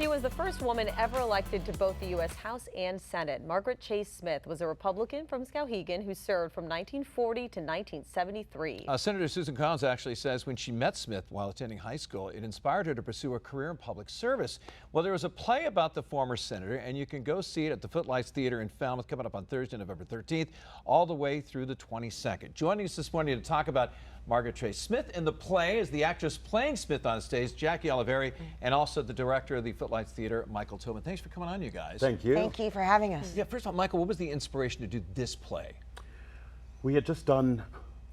She was the first woman ever elected to both the U.S. House and Senate. Margaret Chase Smith was a Republican from Skowhegan who served from 1940 to 1973. Senator Susan Collins actually says when she met Smith while attending high school, it inspired her to pursue a career in public service. Well, there was a play about the former senator, and you can go see it at the Footlights Theatre in Falmouth, coming up on Thursday, November 13th, all the way through the 22nd. Joining us this morning to talk about Margaret Chase Smith in the play is the actress playing Smith on stage, Jackie Oliveri, and also the director of the Footlights Theatre, Michael Tobin. Thanks for coming on, you guys. Thank you. Thank you for having us. Yeah, first of all, Michael, what was the inspiration to do this play? We had just done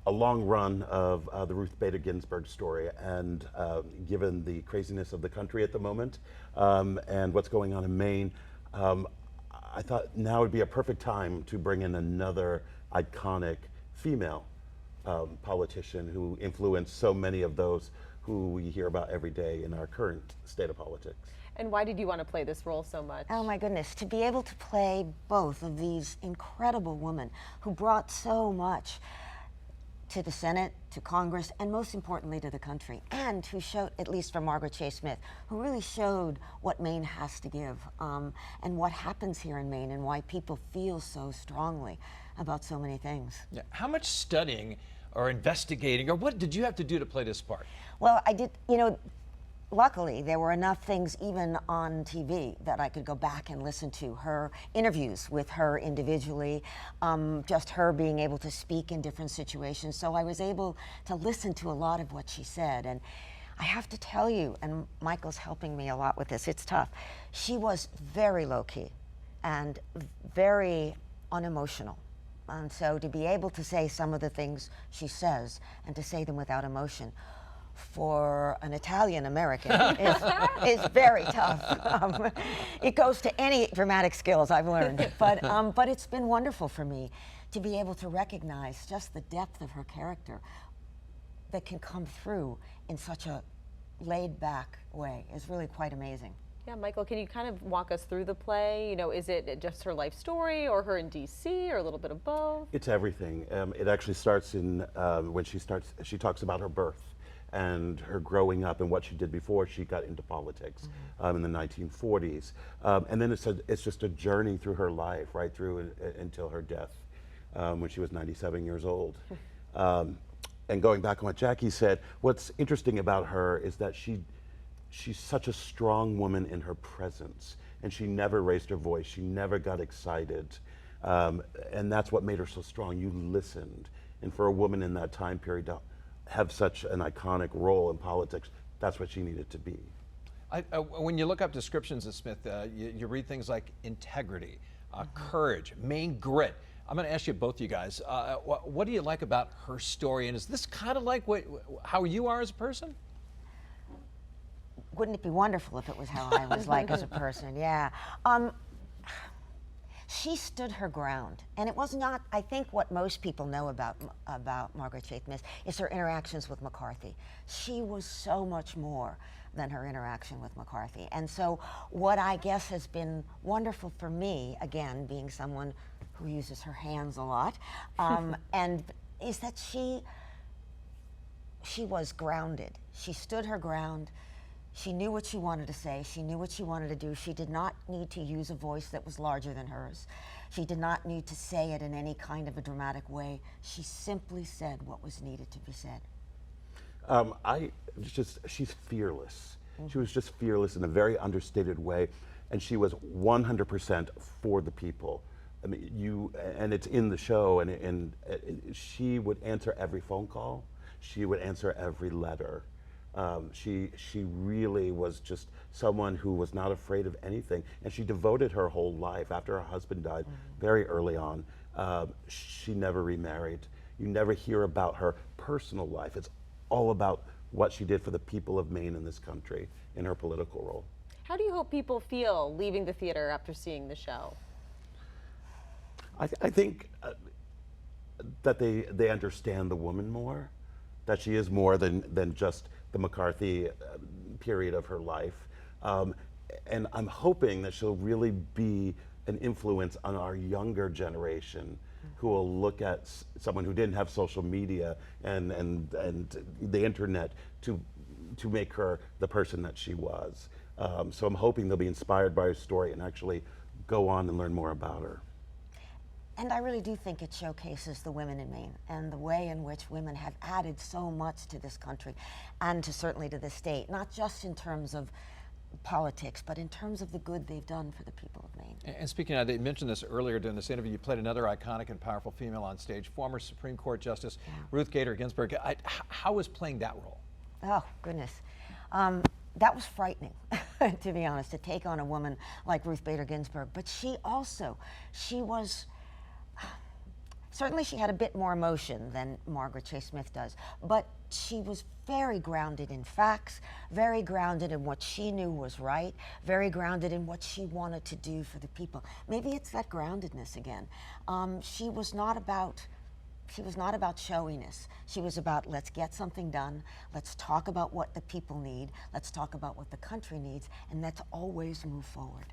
a long run of the Ruth Bader Ginsburg story, and given the craziness of the country at the moment and what's going on in Maine, I thought now would be a perfect time to bring in another iconic female politician who influenced so many of those who we hear about every day in our current state of politics. And why did you want to play this role so much? Oh my goodness, to be able to play both of these incredible women who brought so much to the Senate, to Congress, and most importantly to the country, and who showed, at least for Margaret Chase Smith, who really showed what Maine has to give and what happens here in Maine and why people feel so strongly about so many things. Yeah. How much studying or investigating, or what did you have to do to play this part? Well, I did, you know, luckily there were enough things even on TV that I could go back and listen to her interviews with her individually, just her being able to speak in different situations. So I was able to listen to a lot of what she said. And I have to tell you, and Michael's helping me a lot with this, it's tough. She was very low-key and very unemotional. And so to be able to say some of the things she says and to say them without emotion for an Italian American is very tough. It goes to any dramatic skills I've learned, but it's been wonderful for me to be able to recognize just the depth of her character that can come through in such a laid-back way. Is really quite amazing. Yeah, Michael, can you kind of walk us through the play? You know, is it just her life story, or her in D.C., or a little bit of both? It's everything. It actually starts in when she talks about her birth and her growing up and what she did before she got into politics in the 1940s. And then it's just a journey through her life, right through until her death when she was 97 years old. And going back on what Jackie said, what's interesting about her is that she's such a strong woman in her presence, and she never raised her voice. She never got excited. And that's what made her so strong. You listened. And for a woman in that time period to have such an iconic role in politics, that's what she needed to be. When you look up descriptions of Smith, you read things like integrity, courage, Maine grit. I'm going to ask you both, you guys, what do you like about her story? And is this kind of like how you are as a person? Wouldn't it be wonderful if it was how I was like as a person? Yeah. She stood her ground, and it was not, I think what most people know about Margaret Chase Smith is her interactions with McCarthy. She was so much more than her interaction with McCarthy. And so what I guess has been wonderful for me, again, being someone who uses her hands a lot, and is that she was grounded. She stood her ground. She knew what she wanted to say. She knew what she wanted to do. She did not need to use a voice that was larger than hers. She did not need to say it in any kind of a dramatic way. She simply said what was needed to be said. She's fearless. She was just fearless in a very understated way, and she was 100% for the people. I mean, and it's in the show, and she would answer every phone call. She would answer every letter. She really was just someone who was not afraid of anything, and she devoted her whole life after her husband died very early on. She never remarried. You never hear about her personal life. It's all about what she did for the people of Maine in this country in her political role. How do you hope people feel leaving the theater after seeing the show? I think that they understand the woman more, that she is more than just the McCarthy period of her life. And I'm hoping that she'll really be an influence on our younger generation who will look at someone who didn't have social media and the internet to make her the person that she was. So I'm hoping they'll be inspired by her story and actually go on and learn more about her. And I really do think it showcases the women in Maine and the way in which women have added so much to this country and certainly to this state, not just in terms of politics, but in terms of the good they've done for the people of Maine. And speaking of, they mentioned this earlier during this interview, you played another iconic and powerful female on stage, former Supreme Court Justice Ruth Bader Ginsburg. How was playing that role? Oh, goodness. That was frightening, to be honest, to take on a woman like Ruth Bader Ginsburg. But she was, certainly she had a bit more emotion than Margaret Chase Smith does, but she was very grounded in facts, very grounded in what she knew was right, very grounded in what she wanted to do for the people. Maybe it's that groundedness again. She was not about showiness. She was about, let's get something done, let's talk about what the people need, let's talk about what the country needs, and let's always move forward.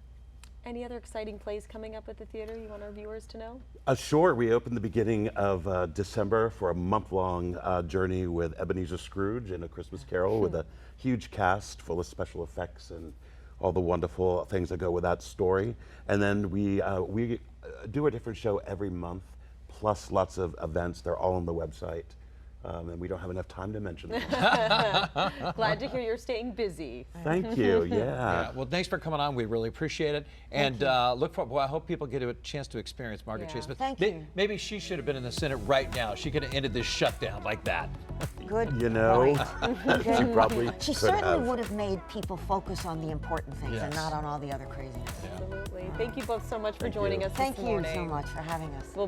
Any other exciting plays coming up at the theater you want our viewers to know? Sure, we opened the beginning of December for a month-long journey with Ebenezer Scrooge and A Christmas Carol with a huge cast full of special effects and all the wonderful things that go with that story. And then we do a different show every month, plus lots of events. They're all on the website. And we don't have enough time to mention them. Glad to hear you're staying busy. Thank you, yeah. Well, thanks for coming on. We really appreciate it. And look for, well, I hope people get a chance to experience Margaret Chase Smith. Thank you. Maybe she should have been in the Senate right now. She could have ended this shutdown like that. Good. You know, point. she probably She could certainly have. would have made people focus on the important things and not on all the other craziness. Absolutely. Thank you both so much for Thank joining you. us Thank this you morning. so much for having us. We'll